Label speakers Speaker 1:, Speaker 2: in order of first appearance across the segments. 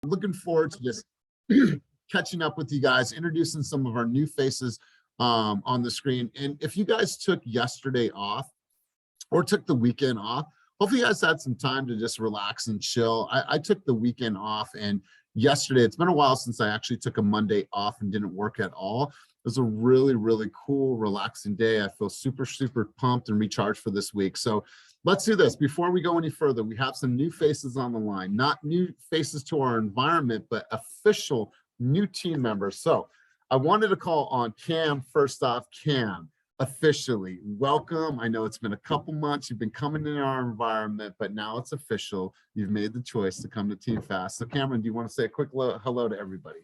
Speaker 1: Looking forward to just catching up with you guys, introducing some of our new faces on the screen. And if you guys took yesterday off or took the weekend off, hopefully you guys had some time to just relax and chill. I took the weekend off, and yesterday, it's been a while since I actually took a Monday off and didn't work at all. It was a really, really cool, relaxing day. I feel super, super pumped and recharged for this week. So let's do this. Before we go any further, we have some new faces on the line, not new faces to our environment, but official new team members. So I wanted to call on Cam first off. Cam, officially, welcome. I know it's been a couple months. You've been coming in our environment, but now it's official. You've made the choice to come to Team Fast. So Cameron, do you want to say a quick hello to everybody?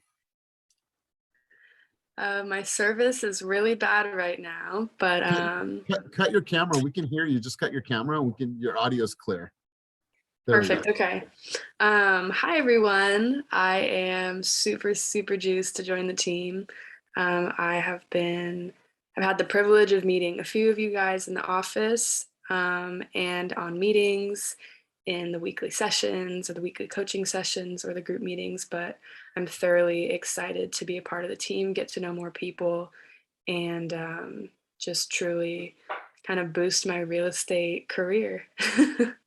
Speaker 2: My service is really bad right now, but
Speaker 1: cut your camera. We can hear you. Just cut your camera and your audio's clear.
Speaker 2: There perfect. Okay. Hi everyone. I am super juiced to join the team. I've had the privilege of meeting a few of you guys in the office and on meetings, in the weekly sessions or the weekly coaching sessions or the group meetings, but I'm thoroughly excited to be a part of the team, get to know more people, and just truly kind of boost my real estate career.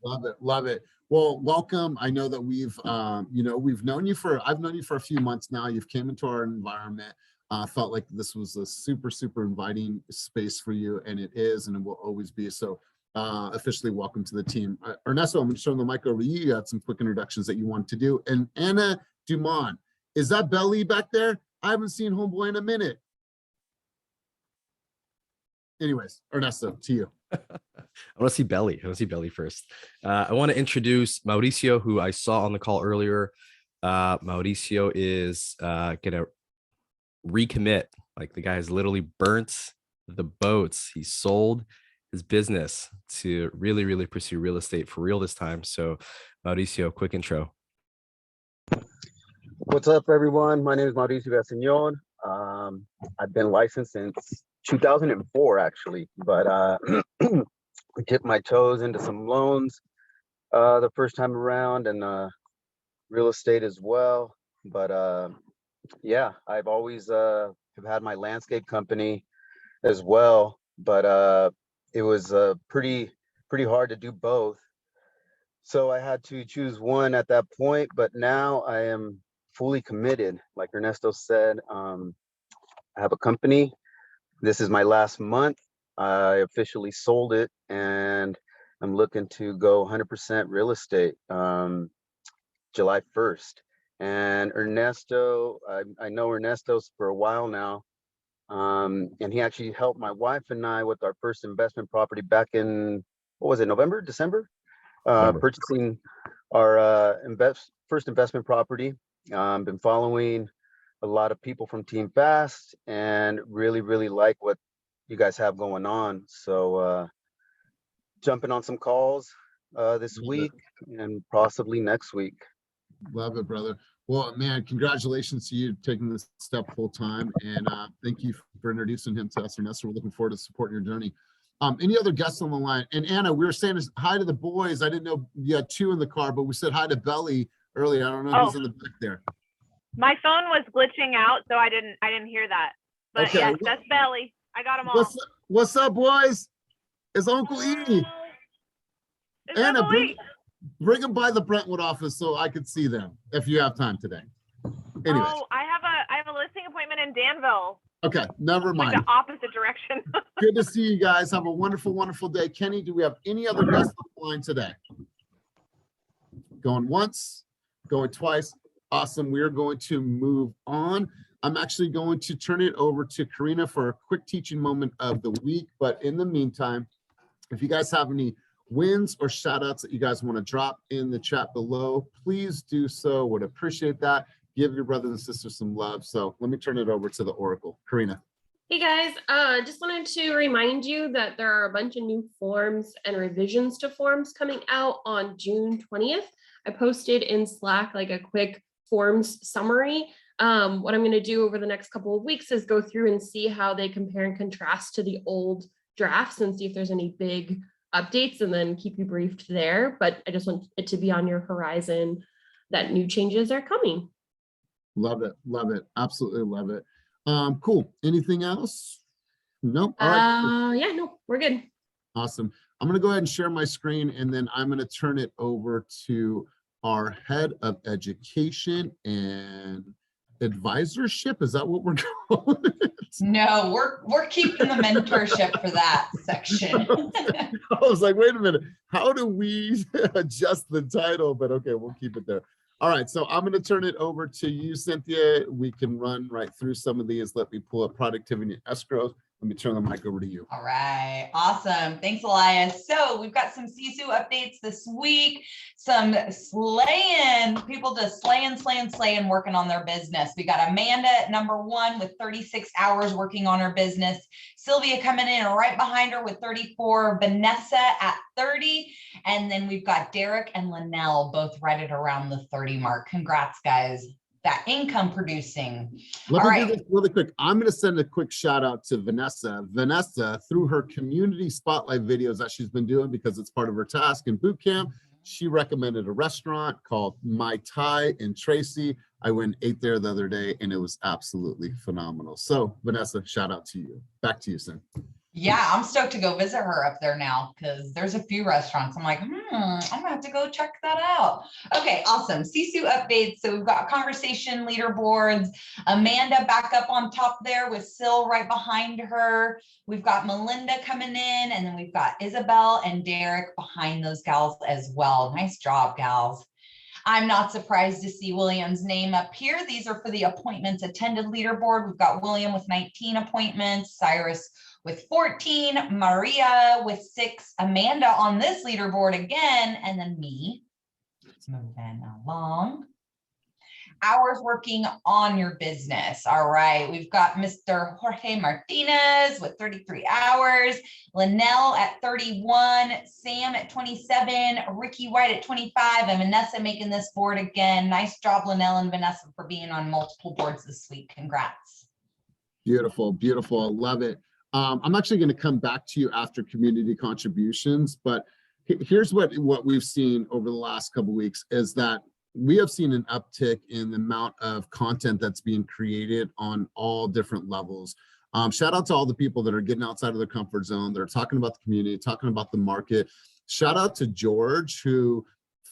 Speaker 1: Love it. Love it. Well, welcome. I know that I've known you for a few months now. You've came into our environment. Felt like this was a super inviting space for you, and it is, and it will always be. So officially welcome to the team. Ernesto, I'm going to turn the mic over to you. You had some quick introductions that you wanted to do. And Anna Dumont, is that Belly back there? I haven't seen Homeboy in a minute. Anyways, Ernesto, to you.
Speaker 3: I want to see Belly. I want to see Belly first. I want to introduce Mauricio, who I saw on the call earlier. Mauricio is going to recommit. Like, the guy has literally burnt the boats. He sold his business to really pursue real estate for real this time. So Mauricio, quick intro.
Speaker 4: What's up, everyone? My name is Mauricio Villaseñor. I've been licensed since 2004, actually, but I dipped my toes into some loans the first time around, and real estate as well. But yeah, I've always have had my landscape company as well, but it was pretty hard to do both. So I had to choose one at that point, but now I am fully committed. Like Ernesto said, I have a company. This is my last month. I officially sold it, and I'm looking to go 100% real estate July 1st. And Ernesto, I know Ernesto's for a while now, and he actually helped my wife and I with our first investment property back in, what was it, November, December? Purchasing our first investment property. Been following a lot of people from Team Fast and really like what you guys have going on. So jumping on some calls this week and possibly next week.
Speaker 1: Love it, brother. Well, man, congratulations to you taking this step full time, and thank you for introducing him to us, Ernesto. We're looking forward to supporting your journey. Any other guests on the line? And Anna, we were saying hi to the boys. I didn't know you had two in the car, but we said hi to Belly earlier. I don't know who's in the back there.
Speaker 5: My phone was glitching out, so I didn't hear that. But okay. Yes, that's Belly. I got them all.
Speaker 1: What's up, boys? It's Uncle E. Anna, bring them by the Brentwood office so I could see them if you have time today. Anyways.
Speaker 5: Oh, I have a listing appointment in Danville.
Speaker 1: Okay, never mind.
Speaker 5: Like the opposite direction.
Speaker 1: Good to see you guys. Have a wonderful day. Kenny, do we have any other guests on the line today? Going once, going twice. Awesome. We're going to move on. I'm actually going to turn it over to Karina for a quick teaching moment of the week. But in the meantime, if you guys have any wins or shout outs that you guys want to drop in the chat below, please do so. Would appreciate that. Give your brothers and sisters some love. So let me turn it over to the Oracle. Karina.
Speaker 6: Hey guys, just wanted to remind you that there are a bunch of new forms and revisions to forms coming out on June 20th. I posted in Slack like a quick forms summary. What I'm going to do over the next couple of weeks is go through and see how they compare and contrast to the old drafts and see if there's any big updates, and then keep you briefed there. But I just want it to be on your horizon that new changes are coming.
Speaker 1: Love it. Love it. Absolutely love it. Cool. Anything else? Nope. All right.
Speaker 6: Yeah, no, we're good.
Speaker 1: Awesome. I'm going to go ahead and share my screen, and then I'm going to turn it over to our head of education and advisorship. Is that what we're calling it?
Speaker 7: No, we're keeping the mentorship for that section.
Speaker 1: I was like, wait a minute, how do we adjust the title? But okay, we'll keep it there. All right, so I'm going to turn it over to you, Cynthia. We can run right through some of these. Let me pull up productivity and escrow. Let me turn the mic over to you.
Speaker 7: All right, awesome. Thanks, Elias. So we've got some CSU updates this week, some people just slaying, working on their business. We got Amanda at #1 with 36 hours working on her business. Sylvia coming in right behind her with 34, Vanessa at 30, and then we've got Derek and Linnell both right at around the 30 mark. Congrats, guys. That income producing.
Speaker 1: Let me do this really quick. I'm going to send a quick shout out to Vanessa. Vanessa, through her community spotlight videos that she's been doing, because it's part of her task in boot camp, she recommended a restaurant called My Thai in Tracy. I went and ate there the other day, and it was absolutely phenomenal. So Vanessa, shout out to you. Back to you, Sam.
Speaker 7: Yeah, I'm stoked to go visit her up there now, because there's a few restaurants. I'm like, I'm gonna have to go check that out. Okay, awesome. CSU updates. So we've got conversation leaderboards. Amanda back up on top there with Sil right behind her. We've got Melinda coming in, and then we've got Isabel and Derek behind those gals as well. Nice job, gals. I'm not surprised to see William's name up here. These are for the appointments attended leaderboard. We've got William with 19 appointments, Cyrus with 14, Maria with 6, Amanda on this leaderboard again, and then me. Let's move that along. Hours working on your business. All right, we've got Mr. Jorge Martinez with 33 hours, Linnell at 31, Sam at 27, Ricky White at 25, and Vanessa making this board again. Nice job, Linnell and Vanessa, for being on multiple boards this week. Congrats.
Speaker 1: Beautiful, beautiful. I love it. I'm actually going to come back to you after community contributions, but here's what we've seen over the last couple of weeks is that we have seen an uptick in the amount of content that's being created on all different levels. Shout out to all the people that are getting outside of their comfort zone. They're talking about the community, talking about the market. Shout out to George, who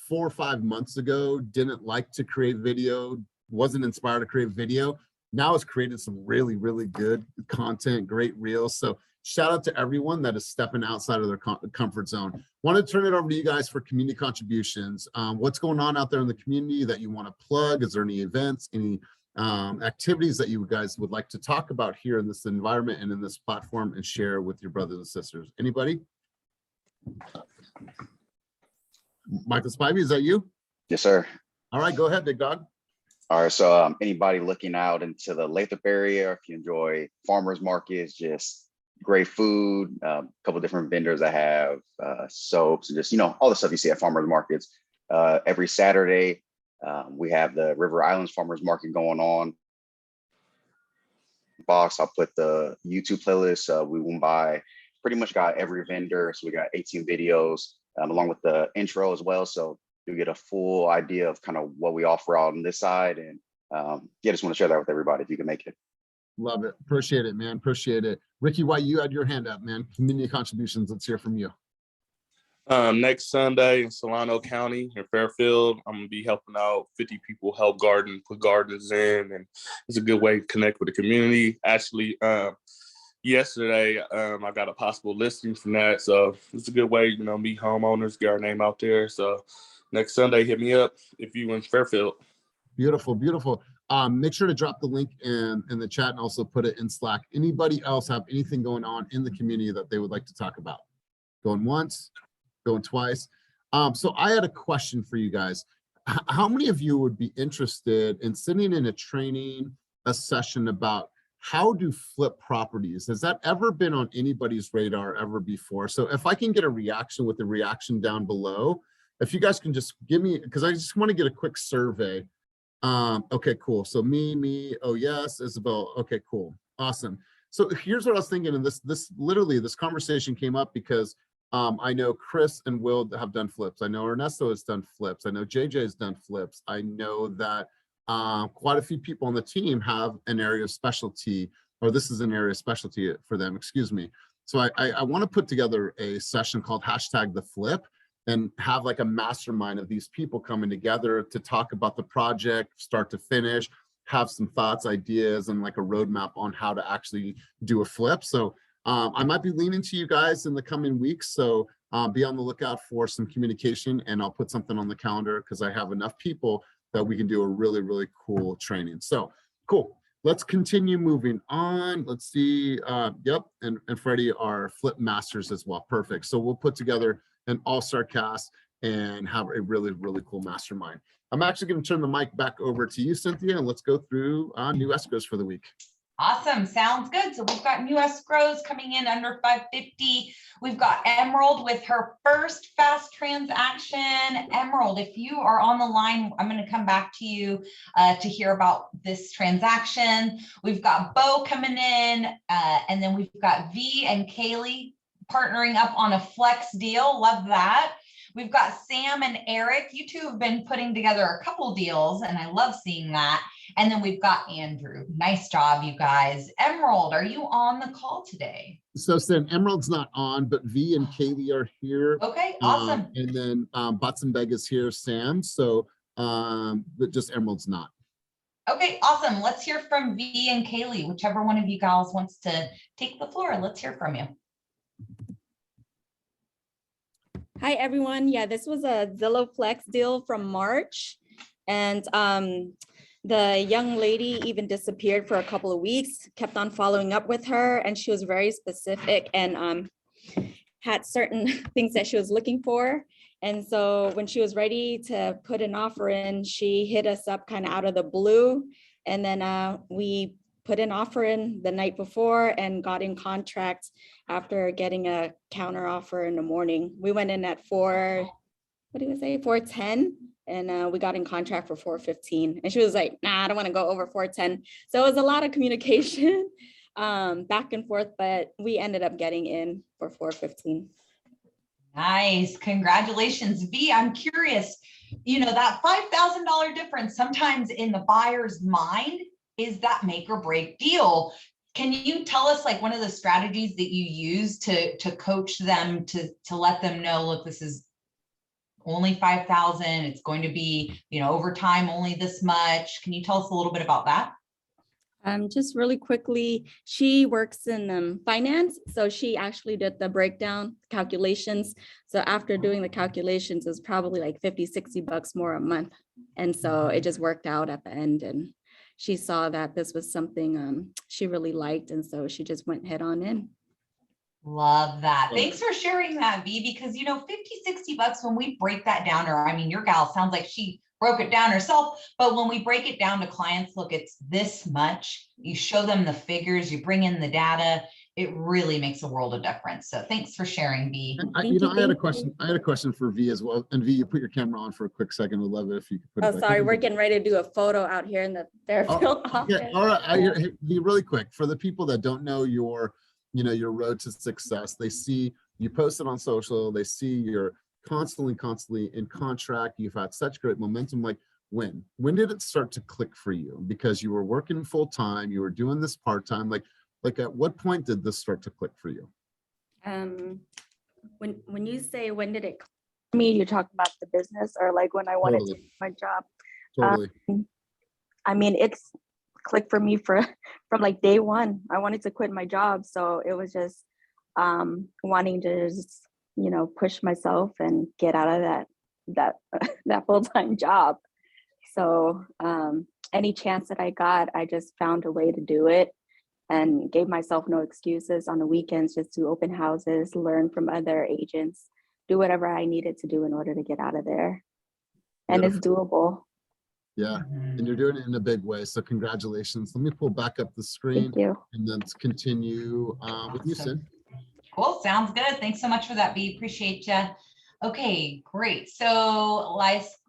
Speaker 1: 4 or 5 months ago didn't like to create video, wasn't inspired to create video. Now has created some really, really good content, great reels. So shout out to everyone that is stepping outside of their comfort zone. Want to turn it over to you guys for community contributions. What's going on out there in the community that you want to plug? Is there any events, any activities that you guys would like to talk about here in this environment and in this platform and share with your brothers and sisters? Anybody? Michael Spivey, is that you?
Speaker 8: Yes, sir.
Speaker 1: All right, go ahead, big dog.
Speaker 8: All right, so anybody looking out into the Lathrop area, if you enjoy farmers markets, just great food, a couple different vendors that have soaps and just, you know, all the stuff you see at farmers markets. Every Saturday, we have the River Islands Farmers Market going on. Box, I'll put the YouTube playlist. We went by, pretty much got every vendor. So we got 18 videos along with the intro as well. So you get a full idea of kind of what we offer out on this side. And yeah, just want to share that with everybody if you can make it.
Speaker 1: Love it. Appreciate it, man. Appreciate it. Ricky White, you had your hand up, man. Community contributions. Let's hear from you.
Speaker 9: Next Sunday in Solano County in Fairfield, I'm gonna be helping out 50 people help garden, put gardens in, and it's a good way to connect with the community. Actually, yesterday I got a possible listing from that, so it's a good way, you know, meet homeowners, get our name out there. So next Sunday, hit me up if you in Fairfield.
Speaker 1: Beautiful, beautiful. Make sure to drop the link in the chat and also put it in Slack. Anybody else have anything going on in the community that they would like to talk about? Going once, going twice. So I had a question for you guys. How many of you would be interested in sitting in a session about how to flip properties? Has that ever been on anybody's radar ever before? So if I can get a reaction with the reaction down below, if you guys can just give me, because I just want to get a quick survey. Okay, cool. So me, oh yes, Isabel. Okay, cool. Awesome. So here's what I was thinking, and this conversation came up because I know Chris and Will have done flips. I know Ernesto has done flips. I know JJ has done flips. I know that quite a few people on the team have an area of specialty, or this is an area of specialty for them, excuse me. So I want to put together a session called #TheFlip and have like a mastermind of these people coming together to talk about the project, start to finish, have some thoughts, ideas, and like a roadmap on how to actually do a flip. So I might be leaning to you guys in the coming weeks. So be on the lookout for some communication, and I'll put something on the calendar because I have enough people that we can do a really, really cool training. So cool. Let's continue moving on. Let's see. Yep. And Freddie are flip masters as well. Perfect. So we'll put together an all-star cast and have a really, really cool mastermind. I'm actually going to turn the mic back over to you, Cynthia, and let's go through new escrows for the week.
Speaker 7: Awesome. Sounds good. So we've got new escrows coming in under 550. We've got Emerald with her first fast transaction. Emerald, if you are on the line, I'm going to come back to you to hear about this transaction. We've got Bo coming in, and then we've got V and Kaylee partnering up on a flex deal. Love that. We've got Sam and Eric. You two have been putting together a couple deals, and I love seeing that. And then we've got Andrew. Nice job, you guys. Emerald, are you on the call today?
Speaker 1: So Sam, Emerald's not on, but V and Kaylee are here.
Speaker 7: Okay, awesome.
Speaker 1: And then Batsenbeg is here, Sam. So, but just Emerald's not.
Speaker 7: Okay, awesome. Let's hear from V and Kaylee, whichever one of you gals wants to take the floor. Let's hear from you.
Speaker 10: Hi, everyone. Yeah, this was a Zillow Flex deal from March. And the young lady even disappeared for a couple of weeks, kept on following up with her, and she was very specific and had certain things that she was looking for. And so when she was ready to put an offer in, she hit us up kind of out of the blue. And then we put an offer in the night before and got in contract after getting a counter offer in the morning. We went in at 410, and we got in contract for 415. And she was like, nah, I don't want to go over 410. So it was a lot of communication back and forth, but we ended up getting in for 415.
Speaker 7: Nice. Congratulations, V. I'm curious, you know, that $5,000 difference sometimes in the buyer's mind is that make or break deal. Can you tell us like one of the strategies that you use to coach them to let them know, look, this is only 5,000. It's going to be, you know, over time, only this much. Can you tell us a little bit about that?
Speaker 10: Just really quickly, she works in finance. So she actually did the breakdown calculations. So after doing the calculations, it's probably like 50, 60 bucks more a month. And so it just worked out at the end. And she saw that this was something she really liked. And so she just went head on in.
Speaker 7: Love that. Thanks for sharing that, V, because, you know, 50, 60 bucks when we break that down, or I mean, your gal sounds like she broke it down herself, but when we break it down to clients, look, it's this much, you show them the figures, you bring in the data, it really makes a world of difference. So thanks for sharing, V.
Speaker 1: I had a question for V as well. And V, you put your camera on for a quick second. We'd love it if you could put it back.
Speaker 10: Sorry, we're getting ready to do a photo out here in the Fairfield office.
Speaker 1: Yeah, all right, V, really quick, for the people that don't know your road to success, they see you post it on social, they see you're constantly in contract, you've had such great momentum. Like when did it start to click for you? Because you were working full time, you were doing this part time, like at what point did this start to click for you?
Speaker 10: When you say when did it click for me, you're talking about the business, or like when I wanted to do my job?
Speaker 1: Totally.
Speaker 10: I mean, it's clicked for me from like day one. I wanted to quit my job, so it was just wanting to just, you know, push myself and get out of that full-time job. So any chance that I got, I just found a way to do it and gave myself no excuses. On the weekends, just do open houses, learn from other agents, do whatever I needed to do in order to get out of there. And it's doable.
Speaker 1: Yeah, and you're doing it in a big way. So congratulations. Let me pull back up the screen.
Speaker 10: Thank you.
Speaker 1: And then continue with you, Sid.
Speaker 7: Cool, sounds good. Thanks so much for that, V. Appreciate you. Okay, great. So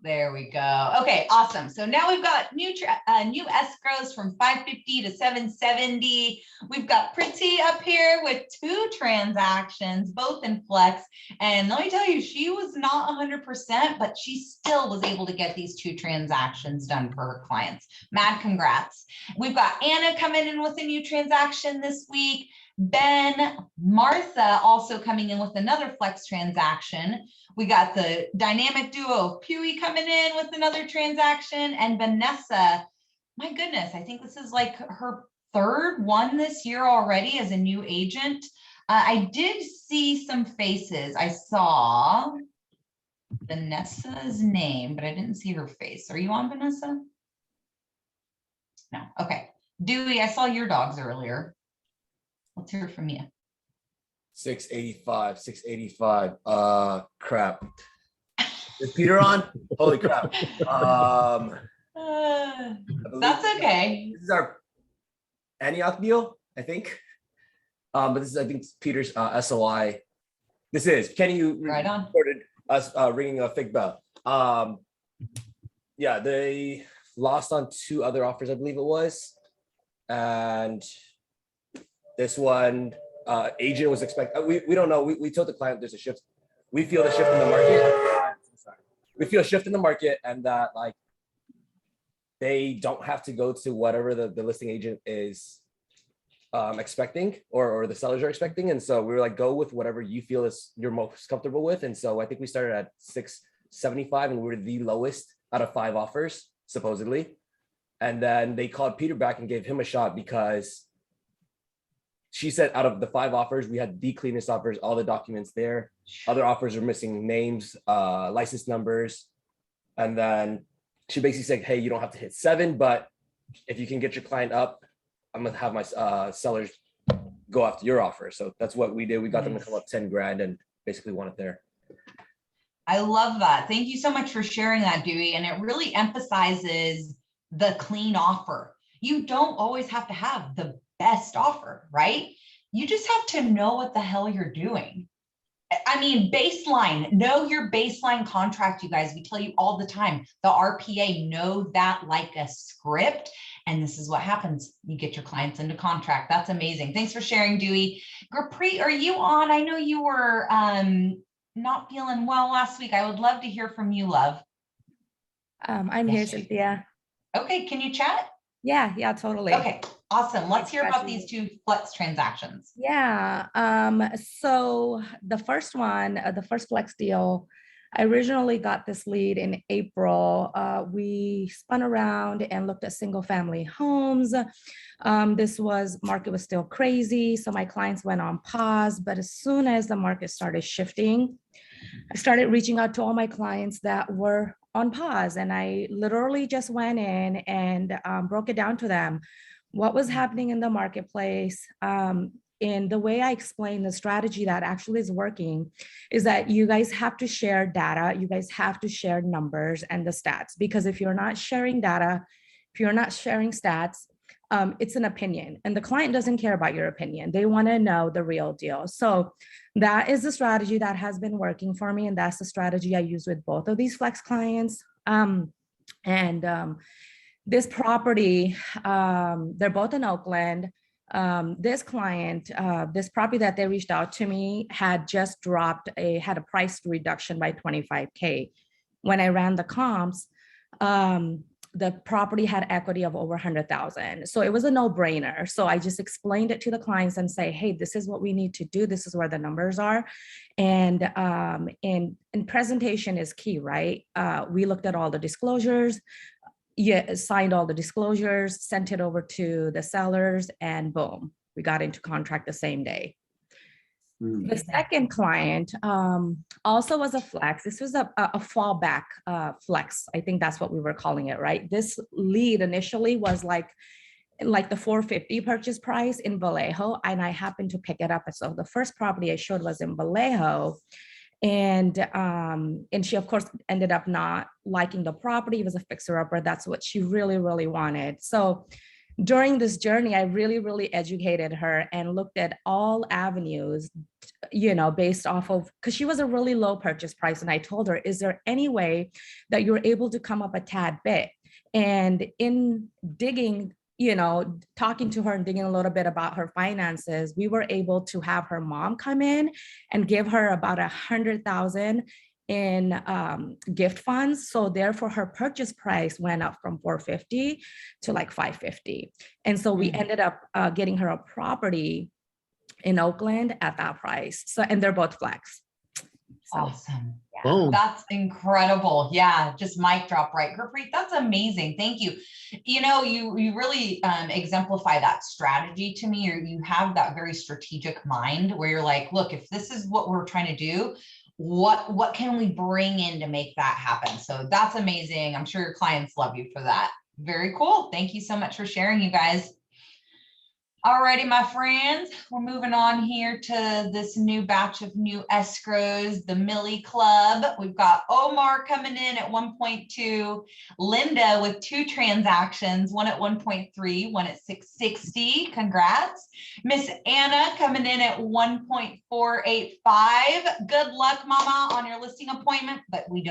Speaker 7: there we go. Okay, awesome. So now we've got new escrows from 550 to 770. We've got Pretty up here with 2 transactions, both in Flex. And let me tell you, she was not 100%, but she still was able to get these 2 transactions done for her clients. Mad congrats. We've got Anna coming in with a new transaction this week. Ben, Martha also coming in with another Flex transaction. We got the dynamic duo of Pewee coming in with another transaction, and Vanessa, my goodness, I think this is like her 3rd one this year already as a new agent. I did see some faces. I saw Vanessa's name, but I didn't see her face. Are you on, Vanessa? No. Okay. Dewey, I saw your dogs earlier. Let's hear from you.
Speaker 11: 685. Crap. Is Peter on? Holy crap.
Speaker 7: That's okay.
Speaker 11: This is our Antioch deal, I think. But this is, I think, Peter's SOI. This is Kenny. You
Speaker 7: right on.
Speaker 11: Recorded us ringing a fake bell. Yeah, they lost on 2 other offers, I believe it was, and this one. Agent was expecting, we don't know. We told the client there's a shift. We feel the shift in the market. We feel a shift in the market, and that like they don't have to go to whatever the listing agent is expecting or the sellers are expecting. And so we were like, go with whatever you feel is you're most comfortable with. And so I think we started at 675 and we were the lowest out of 5 offers, supposedly. And then they called Peter back and gave him a shot because she said out of the 5 offers, we had the cleanest offers, all the documents there. Other offers were missing names, license numbers. And then she basically said, hey, you don't have to hit 7, but if you can get your client up, I'm gonna have my sellers go after your offer. So that's what we did. We got them to come up 10 grand and basically won it there.
Speaker 7: I love that. Thank you so much for sharing that, Dewey. And it really emphasizes the clean offer. You don't always have to have the best offer, right? You just have to know what the hell you're doing. I mean, baseline, know your baseline contract, you guys. We tell you all the time, the RPA, know that like a script. And this is what happens. You get your clients into contract. That's amazing. Thanks for sharing, Dewey. Gurpreet, are you on? I know you were not feeling well last week. I would love to hear from you, love.
Speaker 12: I'm here, Cynthia.
Speaker 7: Okay, can you chat?
Speaker 12: Yeah, totally.
Speaker 7: Okay, awesome. Let's hear about these 2 Flex transactions.
Speaker 12: Yeah, so the first one, the first Flex deal, I originally got this lead in April. We spun around and looked at single family homes. This market was still crazy, so my clients went on pause, but as soon as the market started shifting, I started reaching out to all my clients that were on pause, and I literally just went in and broke it down to them. What was happening in the marketplace, and the way I explain the strategy that actually is working is that you guys have to share data, you guys have to share numbers and the stats, because if you're not sharing data, if you're not sharing stats, it's an opinion, and the client doesn't care about your opinion. They want to know the real deal. So that is the strategy that has been working for me, and that's the strategy I use with both of these Flex clients. This property, they're both in Oakland. This client, this property that they reached out to me had just had a price reduction by 25K. When I ran the comps, the property had equity of over 100,000. So it was a no-brainer. So I just explained it to the clients and say, hey, this is what we need to do. This is where the numbers are. And presentation is key, right? We looked at all the disclosures, signed all the disclosures, sent it over to the sellers, and boom, we got into contract the same day. The second client also was a Flex. This was a fallback Flex. I think that's what we were calling it, right? This lead initially was like the 450 purchase price in Vallejo, and I happened to pick it up. So the first property I showed was in Vallejo, and she of course ended up not liking the property. It was a fixer-upper. That's what she really, really wanted. So during this journey, I really educated her and looked at all avenues, based off of, because she was a really low purchase price. And I told her, is there any way that you're able to come up a tad bit? And in digging, talking to her and digging a little bit about her finances, we were able to have her mom come in and give her about 100,000 in gift funds. So therefore her purchase price went up from 450 to like 550. And so we ended up getting her a property in Oakland at that price. So, and they're both flex. So,
Speaker 7: awesome.
Speaker 1: Boom.
Speaker 7: That's incredible. Yeah, just mic drop, right? Gurpreet, that's amazing. Thank you. You really exemplify that strategy to me, or you have that very strategic mind where you're like, look, if this is what we're trying to do, what can we bring in to make that happen? So that's amazing. I'm sure your clients love you for that. Very cool. Thank you so much for sharing, you guys. Alrighty, my friends, we're moving on here to this new batch of new escrows, the Millie Club. We've got Omar coming in at 1.2, Linda with 2 transactions, one at 1.3, one at 660. Congrats. Miss Anna coming in at 1.485. Good luck, Mama, on your listing appointment, but you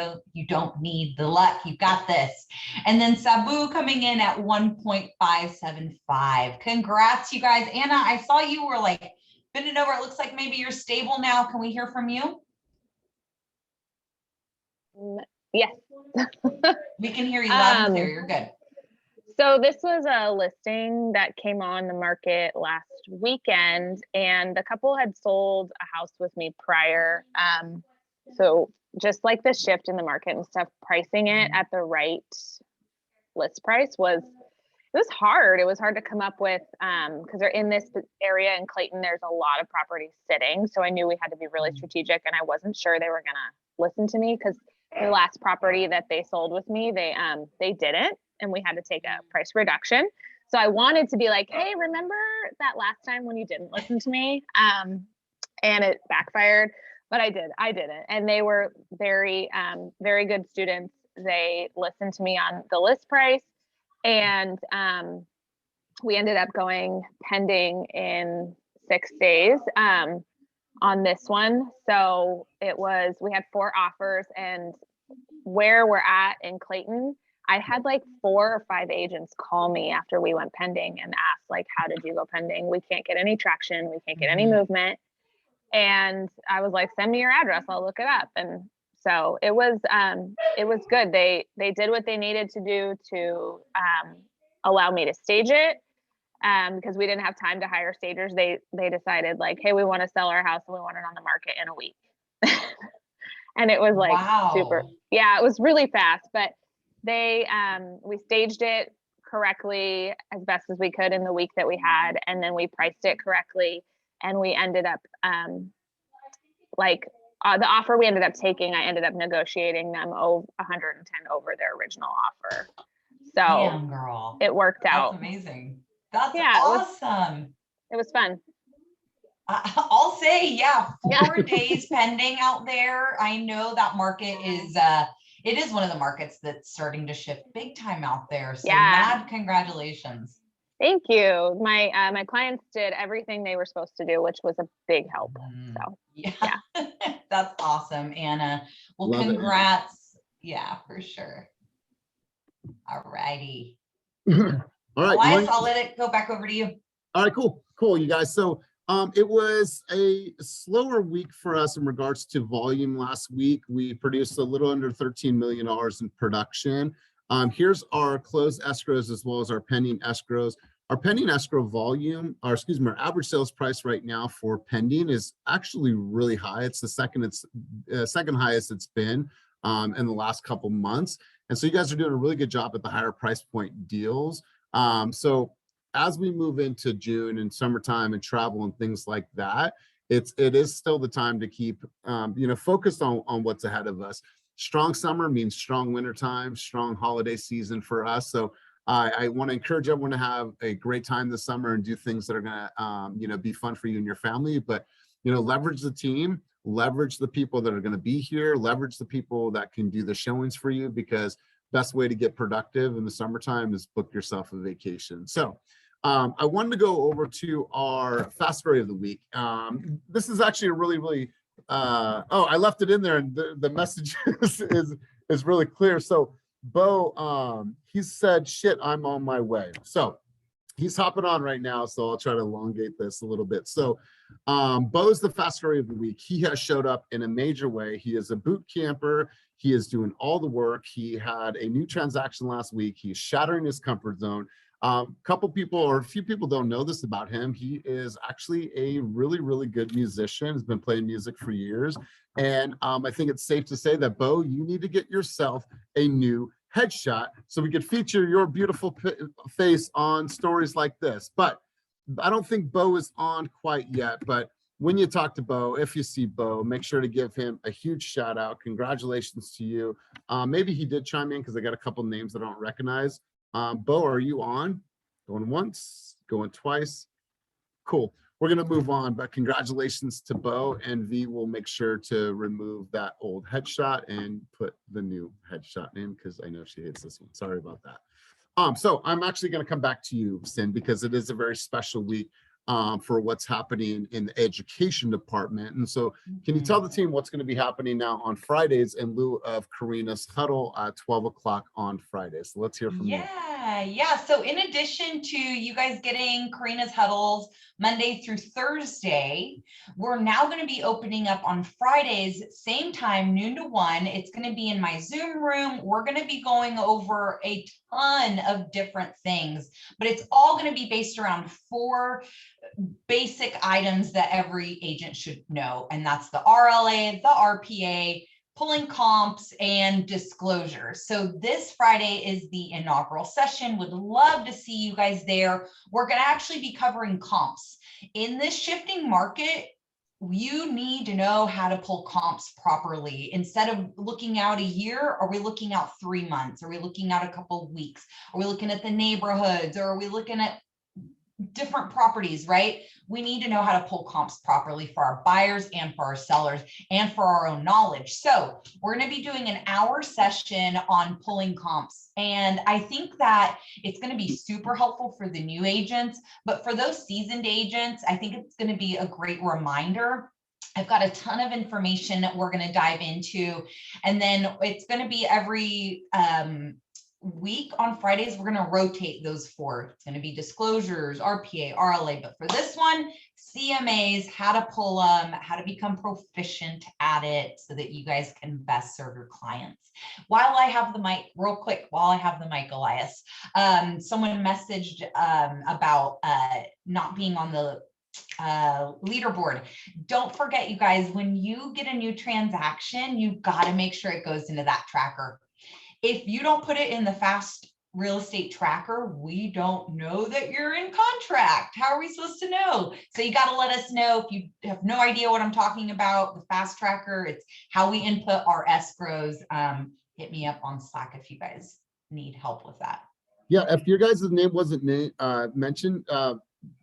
Speaker 7: don't need the luck. You got this. And then Sabu coming in at 1.575. Congrats, you guys. Anna, I saw you were like bending over. It looks like maybe you're stable now. Can we hear from you?
Speaker 13: Yes.
Speaker 7: We can hear you loud and clear. You're good.
Speaker 13: So this was a listing that came on the market last weekend, and the couple had sold a house with me prior. So just like the shift in the market and stuff, pricing it at the right list price was hard. It was hard to come up with, because they're in this area in Clayton, there's a lot of properties sitting. So I knew we had to be really strategic, and I wasn't sure they were gonna listen to me, because the last property that they sold with me, they didn't, and we had to take a price reduction. So I wanted to be like, hey, remember that last time when you didn't listen to me? And it backfired, but I didn't. And they were very, very good students. They listened to me on the list price. And we ended up going pending in 6 days on this one. So we had 4 offers, and where we're at in Clayton, I had like 4 or 5 agents call me after we went pending and ask, like, how did you go pending? We can't get any traction. We can't get any movement. And I was like, send me your address. I'll look it up. And so it was good. They did what they needed to do to allow me to stage it, because we didn't have time to hire stagers. They decided, like, hey, we want to sell our house and we want it on the market in a week. And it was like,
Speaker 7: wow.
Speaker 13: Super. Yeah, it was really fast, but we staged it correctly as best as we could in the week that we had. And then we priced it correctly. And we ended up the offer we ended up taking, I ended up negotiating them 110 over their original offer. So
Speaker 7: damn, girl,
Speaker 13: it worked out.
Speaker 7: That's amazing. That's awesome.
Speaker 13: It was fun.
Speaker 7: I'll say, 4 days pending out there. I know that market is, it is one of the markets that's starting to shift big time out there. So mad congratulations.
Speaker 13: Thank you. My clients did everything they were supposed to do, which was a big help. So
Speaker 7: yeah. That's awesome, Anna. Well, love congrats. Yeah, for sure. All righty.
Speaker 1: All right,
Speaker 7: Elias, I'll let it go back over to you.
Speaker 1: All right, cool, you guys. So it was a slower week for us in regards to volume last week. We produced a little under $13 million in production. Here's our closed escrows as well as our pending escrows. Our pending escrow volume, our average sales price right now for pending is actually really high. It's the second highest it's been in the last couple months. And so you guys are doing a really good job at the higher price point deals. So as we move into June and summertime and travel and things like that, it is still the time to keep focused on what's ahead of us. Strong summer means strong wintertime, strong holiday season for us. So I want to encourage everyone to have a great time this summer and do things that are going to be fun for you and your family. But leverage the team, leverage the people that are going to be here, leverage the people that can do the showings for you, because best way to get productive in the summertime is book yourself a vacation. So I wanted to go over to our fast story of the week. This is actually a really oh, I left it in there, and the message is really clear. So Bo, he said, shit, I'm on my way. So he's hopping on right now, so I'll try to elongate this a little bit. So Bo's the fast story of the week. He has showed up in a major way. He is a boot camper. He is doing all the work. He had a new transaction last week. He's shattering his comfort zone. A few people don't know this about him. He is actually a really good musician. He's been playing music for years. And I think it's safe to say that, Bo, you need to get yourself a new headshot so we could feature your beautiful face on stories like this. But I don't think Bo is on quite yet. But when you talk to Bo, if you see Bo, make sure to give him a huge shout out. Congratulations to you. Maybe he did chime in because I got a couple names that I don't recognize. Bo, are you on? Going once, going twice. Cool. We're going to move on, but congratulations to Bo, and V will make sure to remove that old headshot and put the new headshot in because I know she hates this one. Sorry about that. So I'm actually going to come back to you, Sin, because it is a very special week for what's happening in the education department. And so can you tell the team what's going to be happening now on Fridays in lieu of Karina's huddle at 12 o'clock on Fridays? So let's hear from you.
Speaker 7: Yeah. So in addition to you guys getting Karina's huddles Monday through Thursday, we're now going to be opening up on Fridays, same time, noon to 1. It's going to be in my Zoom room. We're going to be going over a ton of different things, but it's all going to be based around 4 basic items that every agent should know. And that's the RLA, the RPA, pulling comps, and disclosure. So this Friday is the inaugural session. Would love to see you guys there. We're going to actually be covering comps. In this shifting market, you need to know how to pull comps properly. Instead of looking out a year, are we looking out 3 months? Are we looking out a couple of weeks? Are we looking at the neighborhoods, or are we looking at different properties, right? We need to know how to pull comps properly for our buyers and for our sellers and for our own knowledge. So we're going to be doing an hour session on pulling comps. And I think that it's going to be super helpful for the new agents, but for those seasoned agents, I think it's going to be a great reminder. I've got a ton of information that we're going to dive into. And then it's going to be every week on Fridays, we're going to rotate those 4. It's going to be disclosures, RPA, RLA, but for this one, CMAs, how to pull them, how to become proficient at it so that you guys can best serve your clients. While I have the mic, real quick, Elias, someone messaged about not being on the leaderboard. Don't forget, you guys, when you get a new transaction, you've got to make sure it goes into that tracker. If you don't put it in the fast real estate tracker, we don't know that you're in contract. How are we supposed to know? So you got to let us know. If you have no idea what I'm talking about, the fast tracker, it's how we input our escrows. Hit me up on Slack if you guys need help with that.
Speaker 1: Yeah, if your guys' name wasn't mentioned,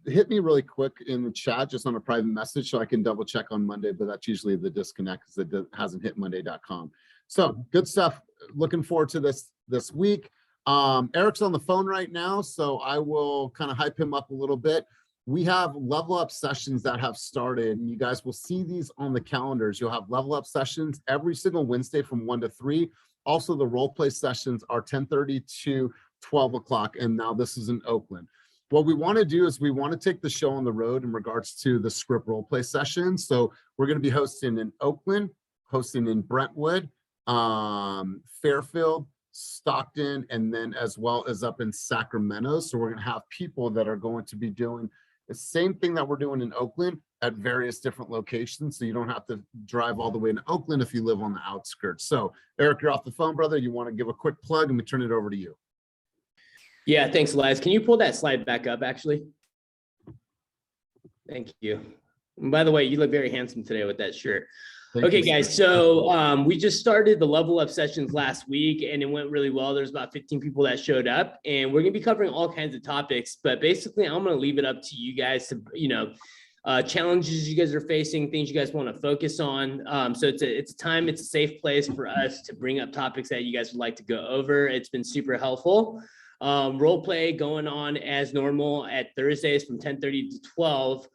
Speaker 1: hit me really quick in the chat, just on a private message, so I can double check on Monday, but that's usually the disconnect because it hasn't hit monday.com. So good stuff. Looking forward to this week. Eric's on the phone right now, so I will kind of hype him up a little bit. We have level up sessions that have started, and you guys will see these on the calendars. You'll have level up sessions every single Wednesday from 1 to 3. Also, the role play sessions are 10:30 to 12 o'clock, and now this is in Oakland. What we want to do is we want to take the show on the road in regards to the script role play sessions. So we're going to be hosting in Oakland, hosting in Brentwood, Fairfield, Stockton, and then as well as up in Sacramento. So we're going to have people that are going to be doing the same thing that we're doing in Oakland at various different locations. So you don't have to drive all the way to Oakland if you live on the outskirts. So Eric, you're off the phone, brother. You want to give a quick plug and we turn it over to you.
Speaker 14: Yeah, thanks, Elias. Can you pull that slide back up, actually? Thank you. And by the way, you look very handsome today with that shirt. Okay, guys, so we just started the level up sessions last week and it went really well. There's about 15 people that showed up and we're going to be covering all kinds of topics, but basically I'm going to leave it up to you guys to, challenges you guys are facing, things you guys want to focus on. So it's a safe place for us to bring up topics that you guys would like to go over. It's been super helpful. Role play going on as normal at Thursdays from 10:30 to 12.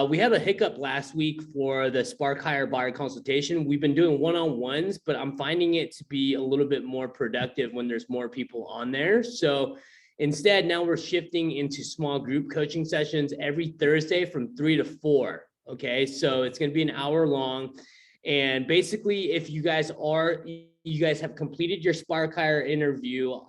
Speaker 14: We had a hiccup last week for the Spark Hire Buyer consultation. We've been doing one-on-ones, but I'm finding it to be a little bit more productive when there's more people on there. So instead, now we're shifting into small group coaching sessions every Thursday from 3 to 4. Okay, so it's going to be an hour long. And basically, if you guys have completed your Spark Hire interview,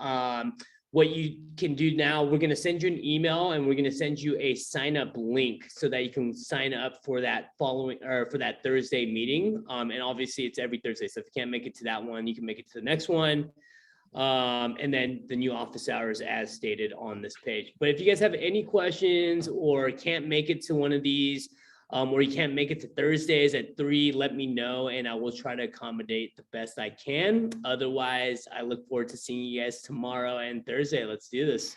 Speaker 14: what you can do now, we're going to send you an email and we're going to send you a sign up link so that you can sign up for that for that Thursday meeting. And obviously it's every Thursday. So if you can't make it to that one, you can make it to the next one. And then the new office hours as stated on this page. But if you guys have any questions or can't make it to one of these, or you can't make it to Thursdays at 3, let me know and I will try to accommodate the best I can. Otherwise, I look forward to seeing you guys tomorrow and Thursday. Let's do this.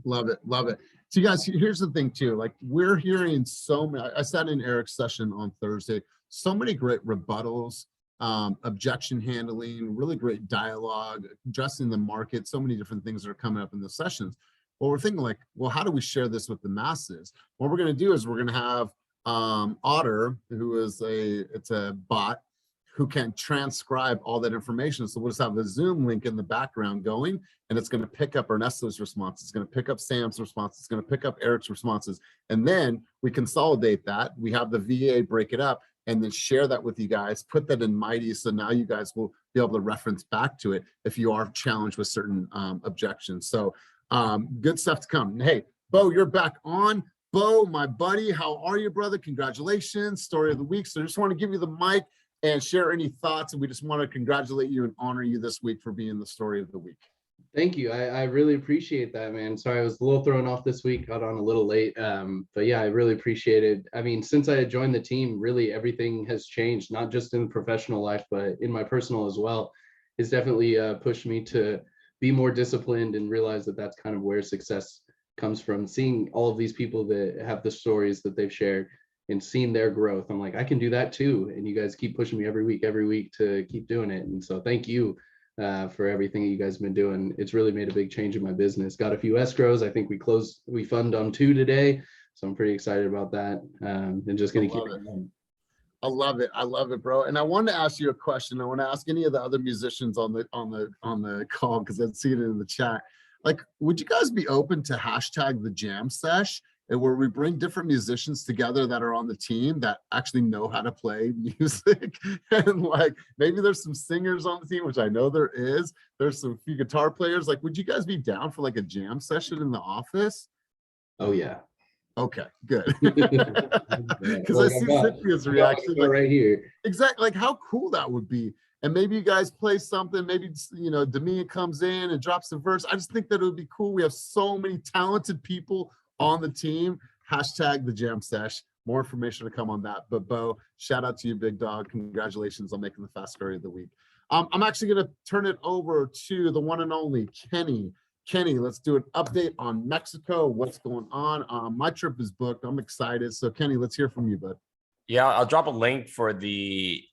Speaker 1: Love it. Love it. So you guys, here's the thing too, like we're hearing so many, I sat in Eric's session on Thursday, so many great rebuttals, objection handling, really great dialogue, addressing the market, so many different things that are coming up in the sessions. Well, we're thinking like, well, how do we share this with the masses? What we're going to do is we're going to have Otter, who is it's a bot who can transcribe all that information. So we'll just have a Zoom link in the background going, and it's going to pick up Ernesto's response. It's going to pick up Sam's response. It's going to pick up Eric's responses. And then we consolidate that. We have the VA break it up and then share that with you guys, put that in Mighty. So now you guys will be able to reference back to it if you are challenged with certain objections. So good stuff to come. Hey, Bo, you're back on. Bo, my buddy, how are you, brother? Congratulations, story of the week. So I just want to give you the mic and share any thoughts. And we just want to congratulate you and honor you this week for being the story of the week.
Speaker 15: Thank you. I really appreciate that, man. Sorry, I was a little thrown off this week, got on a little late. But yeah, I really appreciate it. I mean, since I joined the team, really everything has changed, not just in professional life, but in my personal as well. It's definitely pushed me to be more disciplined and realize that that's kind of where success comes from. Seeing all of these people that have the stories that they've shared and seeing their growth. I'm like, I can do that too. And you guys keep pushing me every week to keep doing it. And so thank you for everything you guys have been doing. It's really made a big change in my business. Got a few escrows. I think we fund on 2 today. So I'm pretty excited about that. And just going to keep it going.
Speaker 1: I love it. I love it, bro. And I wanted to ask you a question. I want to ask any of the other musicians on the call, because I've seen it in the chat. Like, would you guys be open to hashtag the jam sesh, and where we bring different musicians together that are on the team that actually know how to play music? And like, maybe there's some singers on the team, which I know there is. There's some few guitar players. Like, would you guys be down for like a jam session in the office?
Speaker 15: Oh yeah.
Speaker 1: Okay, good. Because I see Cynthia's reaction
Speaker 15: like, right here.
Speaker 1: Exactly, like how cool that would be. And maybe you guys play something, maybe, you know, Damia comes in and drops a verse. I just think that it would be cool. We have so many talented people on the team. Hashtag the jam sesh. More information to come on that. But Bo, shout out to you, big dog. Congratulations on making the fast story of the week. I'm actually going to turn it over to the one and only Kenny. Kenny, let's do an update on Mexico. What's going on? My trip is booked. I'm excited. So Kenny, let's hear from you, bud.
Speaker 16: Yeah, I'll drop a link for the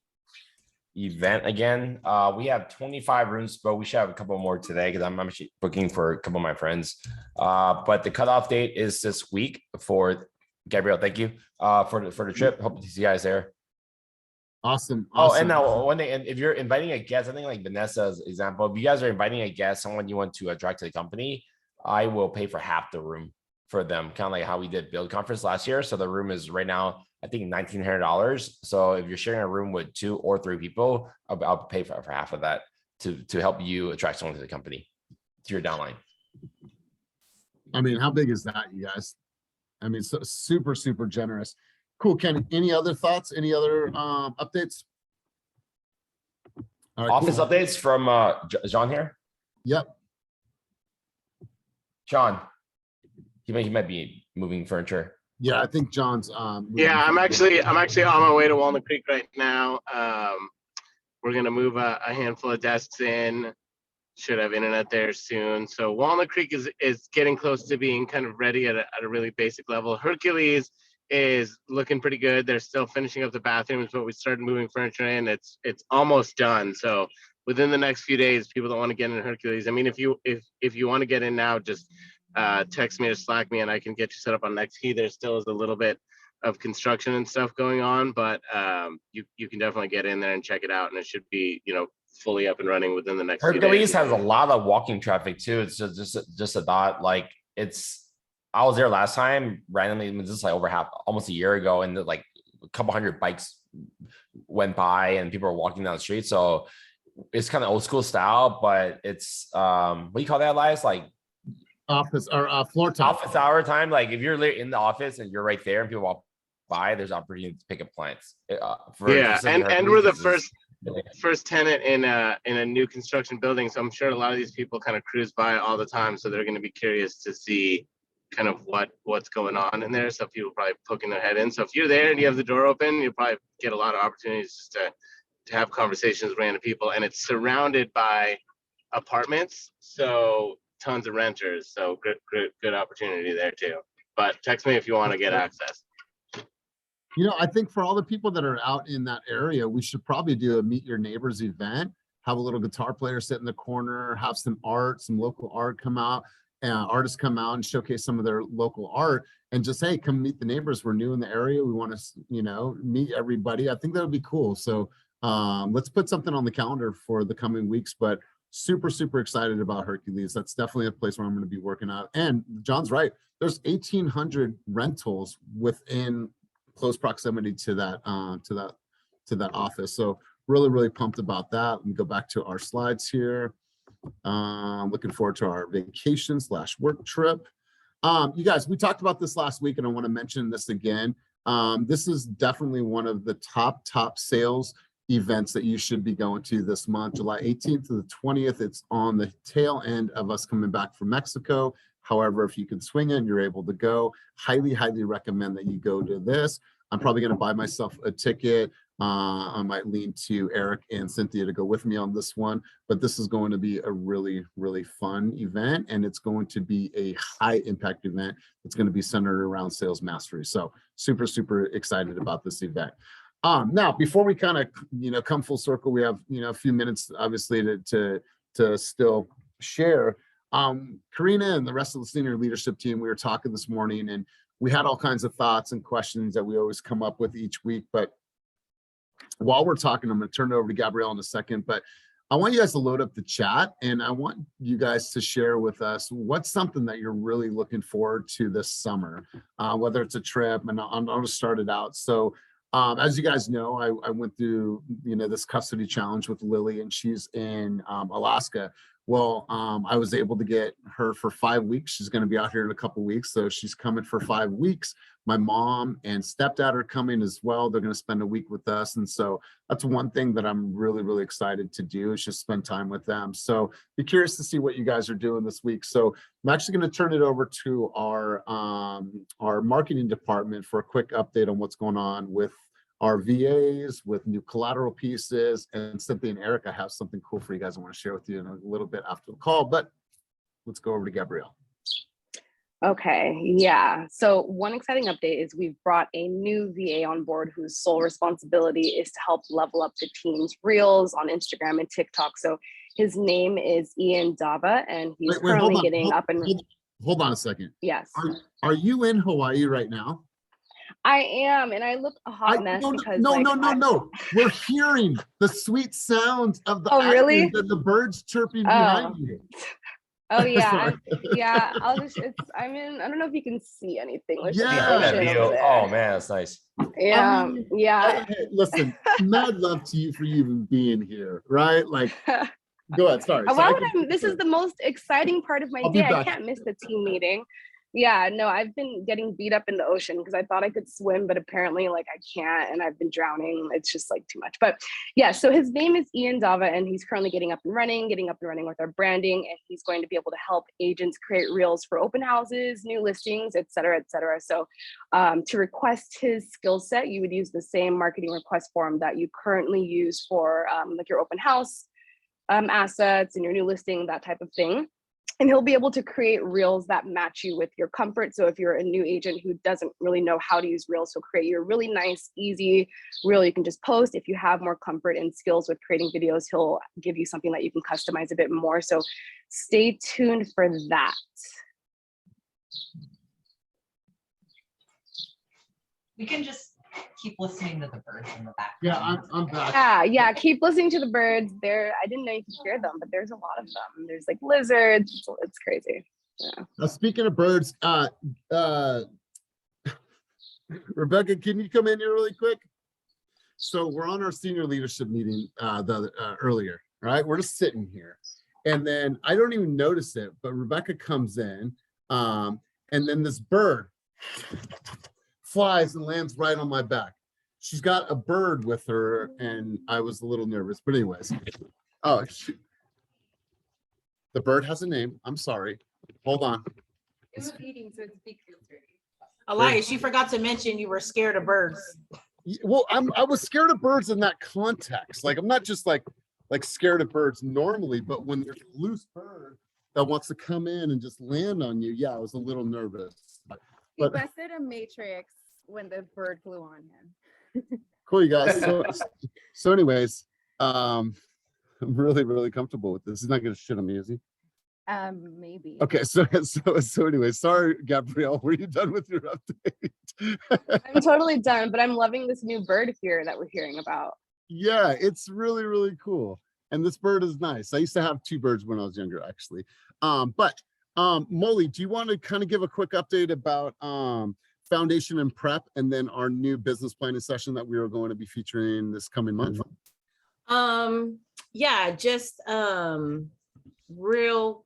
Speaker 16: event again. We have 25 rooms, but we should have a couple more today because I'm actually booking for a couple of my friends. But the cutoff date is this week for Gabriel. Thank you for the trip. Hope to see you guys there.
Speaker 1: Awesome.
Speaker 16: Oh, and now one thing, and if you're inviting a guest, I think like Vanessa's example, if you guys are inviting a guest, someone you want to attract to the company, I will pay for half the room for them, kind of like how we did Build Conference last year. So the room is right now, I think $1,900. So if you're sharing a room with 2 or 3 people, I'll pay for half of that to help you attract someone to the company, to your downline.
Speaker 1: I mean, how big is that, you guys? I mean, so super, super generous. Cool, Ken. Any other thoughts? Any other updates?
Speaker 16: All right, office cool. Updates from John here.
Speaker 1: Yep.
Speaker 16: John, he might be moving furniture.
Speaker 1: Yeah, I think John's.
Speaker 17: Yeah, I'm actually on my way to Walnut Creek right now. We're gonna move a handful of desks in. Should have internet there soon. So Walnut Creek is getting close to being kind of ready at a really basic level. Hercules is looking pretty good. They're still finishing up the bathrooms, but we started moving furniture in. It's almost done. So within the next few days, people that want to get in Hercules, I mean, if you want to get in now, just text me or Slack me and I can get you set up on Next Key. There still is a little bit of construction and stuff going on, but you can definitely get in there and check it out, and it should be, you know, fully up and running within the next few days.
Speaker 16: Hercules has a lot of walking traffic too. It's just a thought. Like I was there last time randomly, it was just like almost a year ago, and like a couple hundred bikes went by and people were walking down the street. So it's kind of old school style, but it's what do you call that, Elias? Like
Speaker 1: office or floor time.
Speaker 16: Office hour time. Like if you're in the office and you're right there and people walk by, there's opportunity to pick up clients.
Speaker 17: And we're the first tenant in a new construction building, so I'm sure a lot of these people kind of cruise by all the time, so they're going to be curious to see kind of what's going on in there. So people probably poking their head in. So if you're there and you have the door open, you'll probably get a lot of opportunities just to have conversations with random people, and it's surrounded by apartments, so tons of renters. So good opportunity there too. But text me if you want to get access.
Speaker 1: You know, I think for all the people that are out in that area, we should probably do a meet your neighbors event, have a little guitar player sit in the corner, have some local art come out, artists come out and showcase some of their local art, and just, hey, come meet the neighbors. We're new in the area. We want to, you know, meet everybody. I think that would be cool. So let's put something on the calendar for the coming weeks, but super excited about Hercules. That's definitely a place where I'm going to be working out. And John's right. There's 1,800 rentals within close proximity to that office. So really pumped about that. Let me go back to our slides here. Looking forward to our vacation/work trip. You guys, we talked about this last week, and I want to mention this again. This is definitely one of the top sales events that you should be going to this month, July 18th to the 20th. It's on the tail end of us coming back from Mexico. However, if you can swing it and you're able to go, highly recommend that you go to this. I'm probably going to buy myself a ticket. I might lean to Eric and Cynthia to go with me on this one, but this is going to be a really fun event, and it's going to be a high impact event. It's going to be centered around sales mastery. So super excited about this event. Now, before we kind of, you know, come full circle, we have, you know, a few minutes obviously to still share. Karina and the rest of the senior leadership team, we were talking this morning, and we had all kinds of thoughts and questions that we always come up with each week. But while we're talking, I'm going to turn it over to Gabrielle in a second, but I want you guys to load up the chat, and I want you guys to share with us what's something that you're really looking forward to this summer, whether it's a trip, and I'll just start it out. So as you guys know, I went through, you know, this custody challenge with Lily, and she's in Alaska. Well, I was able to get her for 5 weeks. She's going to be out here in a couple weeks, so she's coming for 5 weeks. My mom and stepdad are coming as well. They're going to spend a week with us, and so that's one thing that I'm really excited to do, is just spend time with them. So be curious to see what you guys are doing this week. So I'm actually going to turn it over to our marketing department for a quick update on what's going on with our VAs, with new collateral pieces, and Cynthia and Eric, I have something cool for you guys I want to share with you in a little bit after the call, but let's go over to Gabrielle.
Speaker 18: Okay, yeah. So one exciting update is we've brought a new VA on board whose sole responsibility is to help level up the team's reels on Instagram and TikTok. So his name is Ian Dava, and he's currently getting up and...
Speaker 1: Hold on a second.
Speaker 18: Yes.
Speaker 1: Are you in Hawaii right now?
Speaker 18: I am, and I look a hot mess because
Speaker 1: no. We're hearing the sweet sounds of the
Speaker 18: really?
Speaker 1: the birds chirping behind you.
Speaker 18: Oh yeah, yeah. I don't know if you can see anything.
Speaker 16: Oh man, that's nice.
Speaker 18: Yeah, yeah.
Speaker 1: Hey, listen, mad love to you for even being here, right? Like, go ahead. Sorry.
Speaker 18: This is the most exciting part of my day. I can't miss the team meeting. Yeah, no, I've been getting beat up in the ocean because I thought I could swim, but apparently like I can't, and I've been drowning. It's just like too much. But yeah, so his name is Ian Dava, and he's currently getting up and running with our branding, and he's going to be able to help agents create reels for open houses, new listings, et cetera, et cetera. So to request his skill set, you would use the same marketing request form that you currently use for like your open house assets and your new listing, that type of thing. he'll be able to create reels that match you with your comfort. So if you're a new agent who doesn't really know how to use reels, he'll create you a really nice, easy reel you can just post. If you have more comfort and skills with creating videos, he'll give you something that you can customize a bit more. So stay tuned for that.
Speaker 7: We can just keep listening to the birds in the background.
Speaker 1: Yeah, I'm back.
Speaker 18: Yeah, keep listening to the birds. I didn't know you could hear them, but there's a lot of them. There's like lizards. It's crazy. Yeah.
Speaker 1: Now, speaking of birds, Rebecca, can you come in here really quick? So we're on our senior leadership meeting earlier, right? We're just sitting here. And then I don't even notice it, but Rebecca comes in, and then this bird flies and lands right on my back. She's got a bird with her, and I was a little nervous. But anyways, the bird has a name. I'm sorry. Hold on.
Speaker 19: It was eating, so it speaks yesterday. Elias, you forgot to mention you were scared of birds.
Speaker 1: Well, I was scared of birds in that context. Like, I'm not just like scared of birds normally, but when there's a loose bird that wants to come in and just land on you, yeah, I was a little nervous.
Speaker 19: He busted a matrix when the bird flew on him.
Speaker 1: Cool, you guys. So anyways, I'm really comfortable with this. He's not gonna shit on me, is he?
Speaker 19: Maybe.
Speaker 1: Okay, so anyways, sorry, Gabrielle, were you done with your update?
Speaker 18: I'm totally done, but I'm loving this new bird here that we're hearing about.
Speaker 1: Yeah, it's really cool. And this bird is nice. I used to have 2 birds when I was younger, actually. Molly, do you want to kind of give a quick update about foundation and prep, and then our new business planning session that we are going to be featuring this coming month?
Speaker 19: Yeah, just real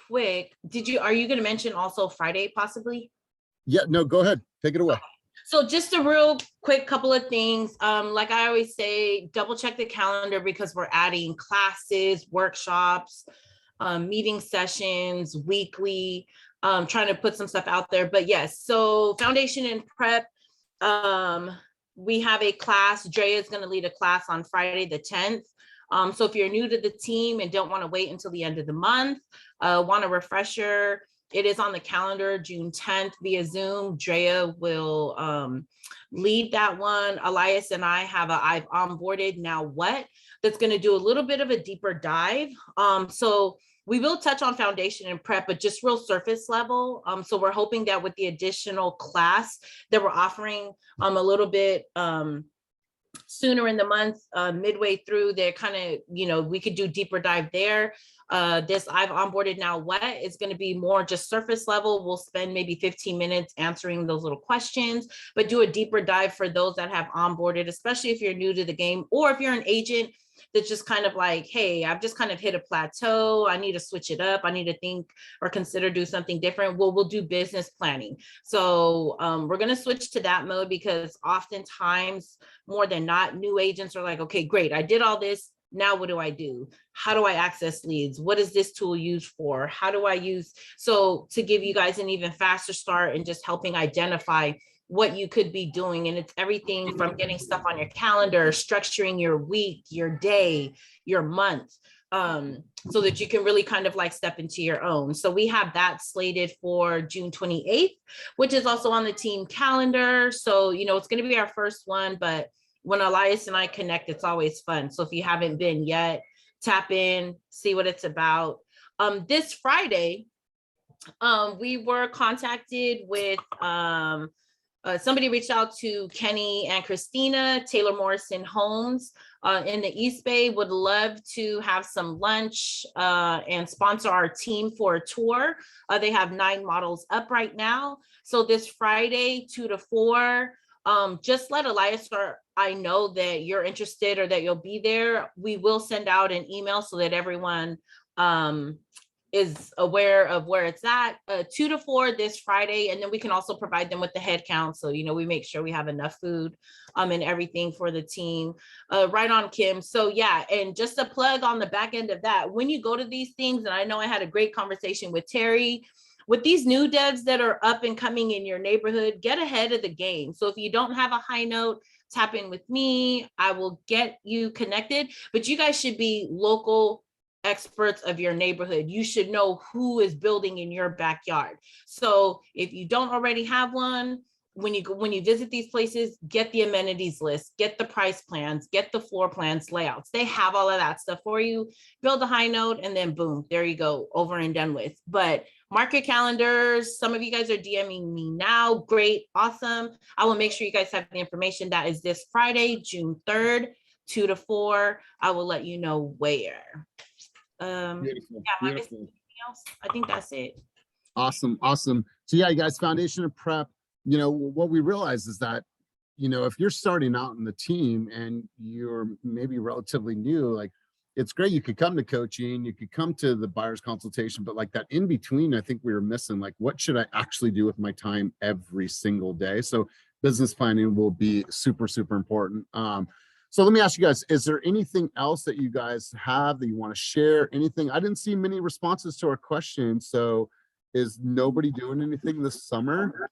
Speaker 19: quick. Are you going to mention also Friday possibly?
Speaker 1: Yeah, no, go ahead. Take it away.
Speaker 19: So just a real quick couple of things. Like I always say, double check the calendar because we're adding classes, workshops, meeting sessions, weekly, trying to put some stuff out there. But yes, so foundation and prep, we have a class. Drea is going to lead a class on Friday the 10th. So if you're new to the team and don't want to wait until the end of the month, want a refresher, it is on the calendar, June 10th via Zoom. Drea will lead that one. Elias and I have I've onboarded now what that's going to do a little bit of a deeper dive. So we will touch on foundation and prep, but just real surface level. So we're hoping that with the additional class that we're offering a little bit sooner in the month, midway through, they're kind of, we could do deeper dive there. This I've onboarded now what is going to be more just surface level. We'll spend maybe 15 minutes answering those little questions, but do a deeper dive for those that have onboarded, especially if you're new to the game, or if you're an agent that's just kind of like, hey, I've just kind of hit a plateau. I need to switch it up. I need to think or consider do something different. Well, we'll do business planning. So we're going to switch to that mode because oftentimes more than not, new agents are like, okay, great. I did all this. Now what do I do? How do I access leads? What is this tool used for? How do I use? So to give you guys an even faster start and just helping identify what you could be doing. And it's everything from getting stuff on your calendar, structuring your week, your day, your month, so that you can really kind of like step into your own. So we have that slated for June 28th, which is also on the team calendar. So, it's going to be our first one, but when Elias and I connect, it's always fun. So if you haven't been yet, tap in, see what it's about. This Friday, we were contacted with, somebody reached out to Kenny and Christina, Taylor Morrison Homes in the East Bay, would love to have some lunch and sponsor our team for a tour. They have 9 models up right now. So this Friday, 2 to 4, just let Elias or I know that you're interested or that you'll be there. We will send out an email so that everyone is aware of where it's at. 2 to 4 this Friday, and then we can also provide them with the head count. So, we make sure we have enough food and everything for the team. Right on, Kim. So yeah, and just a plug on the back end of that, when you go to these things, and I know I had a great conversation with Terry, with these new devs that are up and coming in your neighborhood, get ahead of the game. So if you don't have a high note, tap in with me. I will get you connected, but you guys should be local experts of your neighborhood. You should know who is building in your backyard. So if you don't already have one, when you visit these places, get the amenities list, get the price plans, get the floor plans, layouts. They have all of that stuff for you. Build a high note, and then boom, there you go, over and done with. But mark your calendars. Some of you guys are DMing me now. Great, awesome. I will make sure you guys have the information. That is this Friday, June 3rd, 2 to 4. I will let you know where.
Speaker 1: Beautiful,
Speaker 19: Yeah,
Speaker 1: beautiful.
Speaker 19: anything else? I think that's it.
Speaker 1: Awesome, awesome. So yeah, you guys, foundation of prep. You know, what we realize is that, you know, if you're starting out in the team and you're maybe relatively new, like, it's great. You could come to coaching, you could come to the buyer's consultation, but like that in between, I think we were missing, like, what should I actually do with my time every single day? So business planning will be super, super important. So let me ask you guys, is there anything else that you guys have that you want to share? Anything? I didn't see many responses to our question. So is nobody doing anything this summer?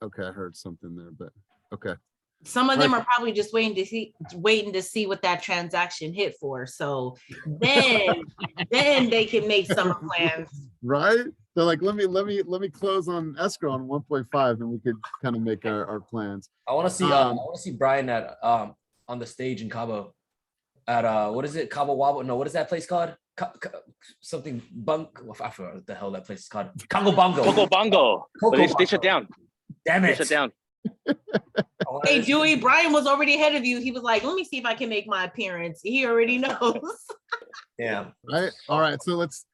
Speaker 1: Okay, I heard something there, but okay.
Speaker 19: Some of them are probably just waiting to see what that transaction hit for. So then they can make summer plans.
Speaker 1: Right? They're like, let me close on escrow on 1.5, and we could kind of make our plans.
Speaker 11: I want to see Brian at on the stage in Cabo at what is it? Cabo Wabo? No, what is that place called? Something bunk. I forgot what the hell that place is called. Congo Bongo.
Speaker 20: Coco Bongo. But they shut down.
Speaker 11: Damn it.
Speaker 20: They shut down.
Speaker 19: Hey, Dewey, Brian was already ahead of you. He was like, let me see if I can make my appearance. He already knows.
Speaker 11: Yeah.
Speaker 1: Right. All right. So let's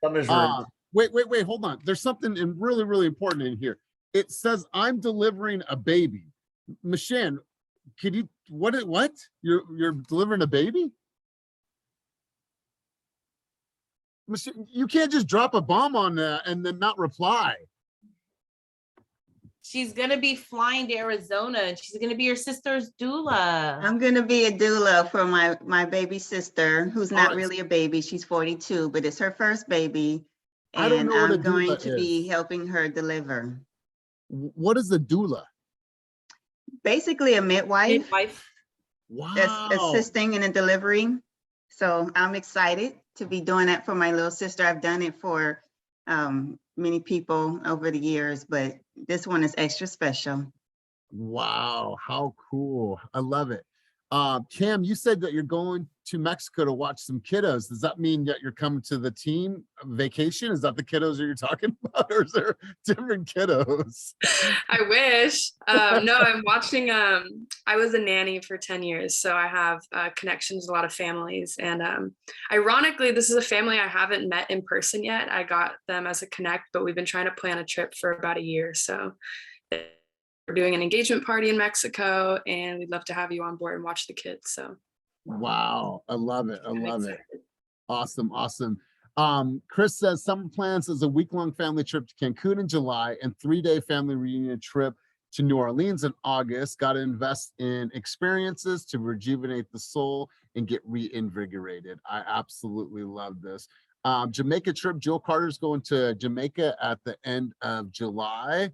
Speaker 1: wait, hold on. There's something really, really important in here. It says I'm delivering a baby. Michelle, could you what you're delivering a baby? Michelle, you can't just drop a bomb on that and then not reply.
Speaker 19: She's going to be flying to Arizona, and she's going to be your sister's doula.
Speaker 21: I'm going to be a doula for my baby sister, who's not really a baby. She's 42, but it's her first baby. And I'm going to be helping her deliver.
Speaker 1: What is a doula?
Speaker 21: Basically a midwife.
Speaker 1: Wow.
Speaker 21: That's assisting in a delivery. So I'm excited to be doing that for my little sister. I've done it for many people over the years, but this one is extra special.
Speaker 1: Wow, how cool. I love it. Cam, you said that you're going to Mexico to watch some kiddos. Does that mean that you're coming to the team vacation? Is that the kiddos that you're talking about, or is there different kiddos?
Speaker 2: I wish. No, I'm watching. I was a nanny for 10 years, so I have connections with a lot of families. And ironically, this is a family I haven't met in person yet. I got them as a connect, but we've been trying to plan a trip for about a year. So we're doing an engagement party in Mexico, and we'd love to have you on board and watch the kids. So
Speaker 1: wow, I love it. I love it. Awesome, awesome. Chris says summer plans is a week-long family trip to Cancun in July and 3-day family reunion trip to New Orleans in August. Got to invest in experiences to rejuvenate the soul and get reinvigorated. I absolutely love this. Jamaica trip. Jill Carter's going to Jamaica at the end of July.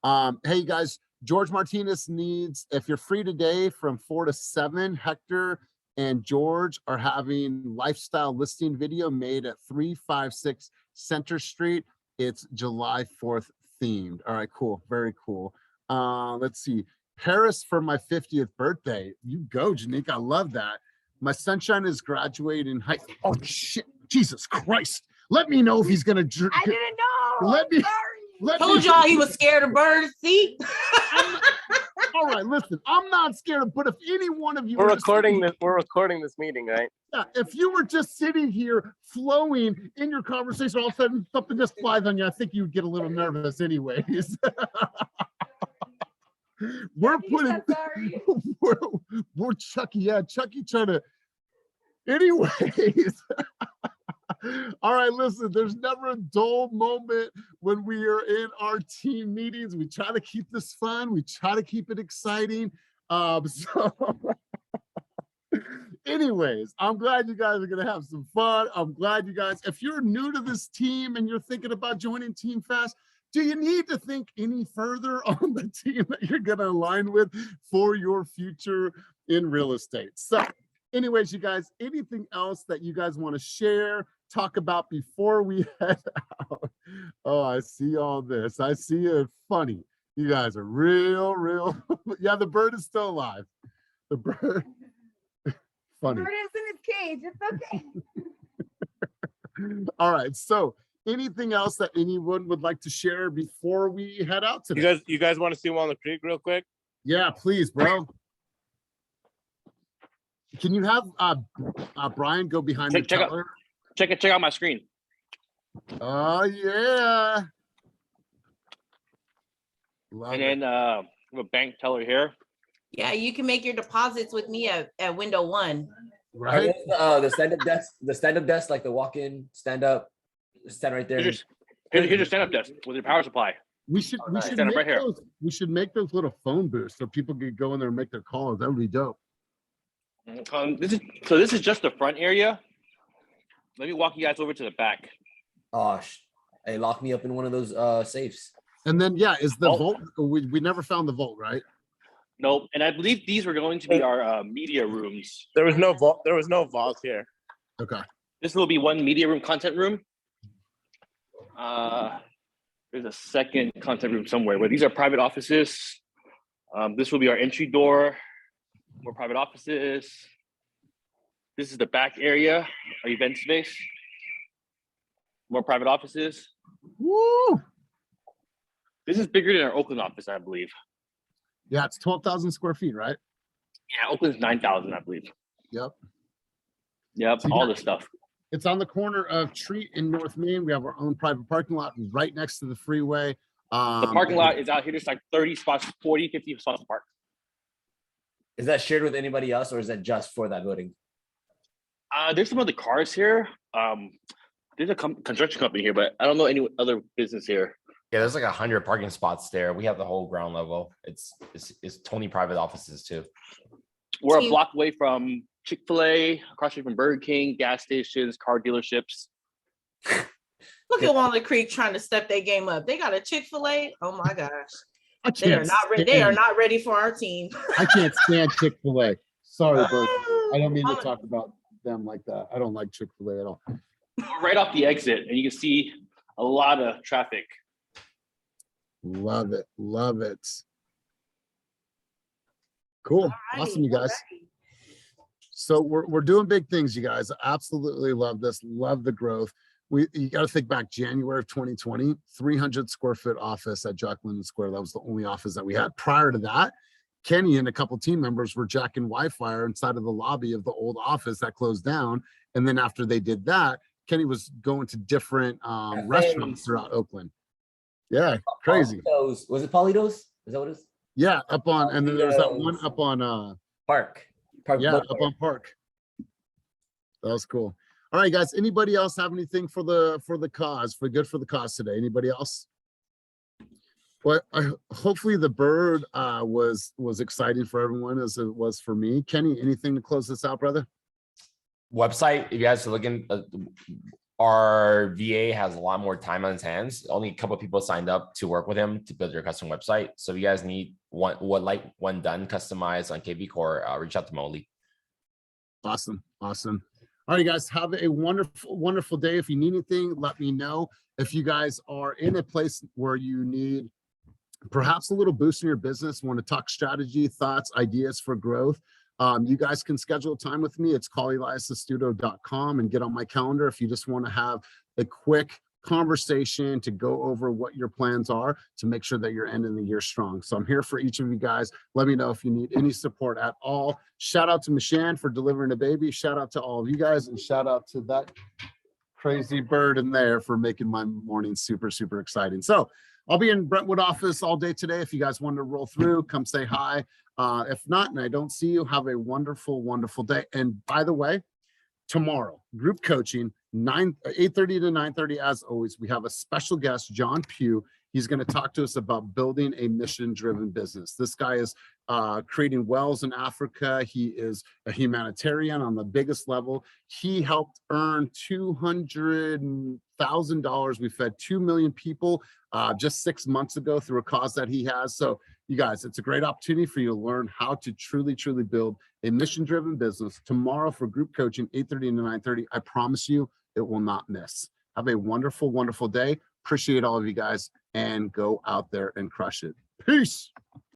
Speaker 1: Hey, you guys. George Martinez needs, if you're free today from 4 to 7, Hector and George are having lifestyle listing video made at 356 Center Street. It's July 4th themed. All right, cool. Very cool. Let's see. Paris for my 50th birthday. You go, Janique. I love that. My sunshine is graduating high. Oh, shit. Jesus Christ. Let me know if he's going to.
Speaker 19: I didn't know.
Speaker 1: Let me.
Speaker 19: Told y'all he was scared of birds. See?
Speaker 1: All right, listen, I'm not scared, but if any one of you
Speaker 17: we're recording this meeting, right?
Speaker 1: Yeah, if you were just sitting here flowing in your conversation, all of a sudden something just flies on you, I think you'd get a little nervous anyways. We're Chucky, yeah, Chucky trying to, anyways. All right, listen, there's never a dull moment when we are in our team meetings. We try to keep this fun. We try to keep it exciting. Anyways, I'm glad you guys are going to have some fun. I'm glad you guys, if you're new to this team and you're thinking about joining Team Fast, do you need to think any further on the team that you're going to align with for your future in real estate? So anyways, you guys, anything else that you guys want to share, talk about before we head out? Oh, I see all this. I see it funny. You guys are real. Yeah, the bird is still alive. The bird. Funny.
Speaker 3: The bird is in its cage. It's okay.
Speaker 1: All right. So anything else that anyone would like to share before we head out today?
Speaker 20: You guys want to see one on the creek real quick?
Speaker 1: Yeah, please, bro. Can you have Brian go behind the teller?
Speaker 20: Check out my screen.
Speaker 1: Oh yeah. Love
Speaker 20: and then we have a bank teller here.
Speaker 19: Yeah, you can make your deposits with me at window 1.
Speaker 1: Right.
Speaker 11: The stand-up desk, like the walk-in stand-up, stand right there.
Speaker 20: Here's your stand-up desk with your power supply.
Speaker 1: We should
Speaker 20: stand up right here.
Speaker 1: We should make those little phone booths so people could go in there and make their calls. That would be dope.
Speaker 20: This is just the front area. Let me walk you guys over to the back.
Speaker 11: Gosh, hey, lock me up in one of those safes.
Speaker 1: And then is the vault? We never found the vault, right?
Speaker 20: Nope. And I believe these were going to be our media rooms.
Speaker 9: There was no vault. There was no vault here.
Speaker 1: Okay.
Speaker 20: This will be one media room, content room. There's a second content room somewhere, but these are private offices. This will be our entry door. More private offices. This is the back area, our event space. More private offices.
Speaker 1: Woo!
Speaker 20: This is bigger than our Oakland office, I believe.
Speaker 1: Yeah, it's 12,000 square feet, right?
Speaker 20: Yeah, Oakland's 9,000, I believe.
Speaker 1: Yep.
Speaker 20: Yep, all this stuff.
Speaker 1: It's on the corner of Treat in North Main. We have our own private parking lot right next to the freeway.
Speaker 20: The parking lot is out here. There's like 30 spots, 40, 50 spots to park.
Speaker 11: Is that shared with anybody else, or is that just for that building?
Speaker 20: There's some other cars here. There's a construction company here, but I don't know any other business here.
Speaker 16: Yeah, there's like 100 parking spots there. We have the whole ground level. It's 20 private offices too.
Speaker 20: We're a block away from Chick-fil-A, across the street from Burger King, gas stations, car dealerships.
Speaker 19: Look at Walnut Creek trying to step their game up. They got a Chick-fil-A. Oh my gosh. They are not ready for our team.
Speaker 1: I can't stand Chick-fil-A. Sorry, Bert. I don't mean to talk about them like that. I don't like Chick-fil-A at all.
Speaker 20: We're right off the exit, and you can see a lot of traffic.
Speaker 1: Love it. Love it. Cool. Awesome, you guys. So we're doing big things, you guys. Absolutely love this. Love the growth. You got to think back January of 2020, 300 square foot office at Jack London Square. That was the only office that we had. Prior to that, Kenny and a couple team members were jacking Wi-Fi inside of the lobby of the old office that closed down. And then after they did that, Kenny was going to different restaurants throughout Oakland. Yeah, crazy.
Speaker 11: Politos. Was it Politos? Is that what it is?
Speaker 1: Yeah, up on, and then there's that one up on
Speaker 11: Park.
Speaker 1: Yeah, up on Park. That was cool. All right, guys. Anybody else have anything for the cause, for the cause today? Anybody else? Well, hopefully the bird was exciting for everyone as it was for me. Kenny, anything to close this out, brother?
Speaker 16: Website, if you guys are looking, our VA has a lot more time on his hands. Only a couple of people signed up to work with him to build your custom website. So if you guys need one done, customized on KB Core, reach out to Molly.
Speaker 1: Awesome. Awesome. All right, guys, have a wonderful day. If you need anything, let me know. If you guys are in a place where you need perhaps a little boost in your business, want to talk strategy, thoughts, ideas for growth, you guys can schedule time with me. It's calleliasastudio.com and get on my calendar if you just want to have a quick conversation to go over what your plans are to make sure that you're ending the year strong. So I'm here for each of you guys. Let me know if you need any support at all. Shout out to Mishan for delivering a baby. Shout out to all of you guys, and shout out to that crazy bird in there for making my morning super, super exciting. So I'll be in Brentwood office all day today. If you guys want to roll through, come say hi. If not, and I don't see you, have a wonderful, wonderful day. And by the way, tomorrow, group coaching, 8:30 to 9:30, as always, we have a special guest, John Pugh. He's going to talk to us about building a mission-driven business. This guy is creating wells in Africa. He is a humanitarian on the biggest level. He helped earn $200,000. We fed 2 million people just 6 months ago through a cause that he has. So you guys, it's a great opportunity for you to learn how to truly build a mission-driven business. Tomorrow for group coaching, 8:30 to 9:30. I promise you, it will not miss. Have a wonderful, wonderful day. Appreciate all of you guys, and go out there and crush it. Peace.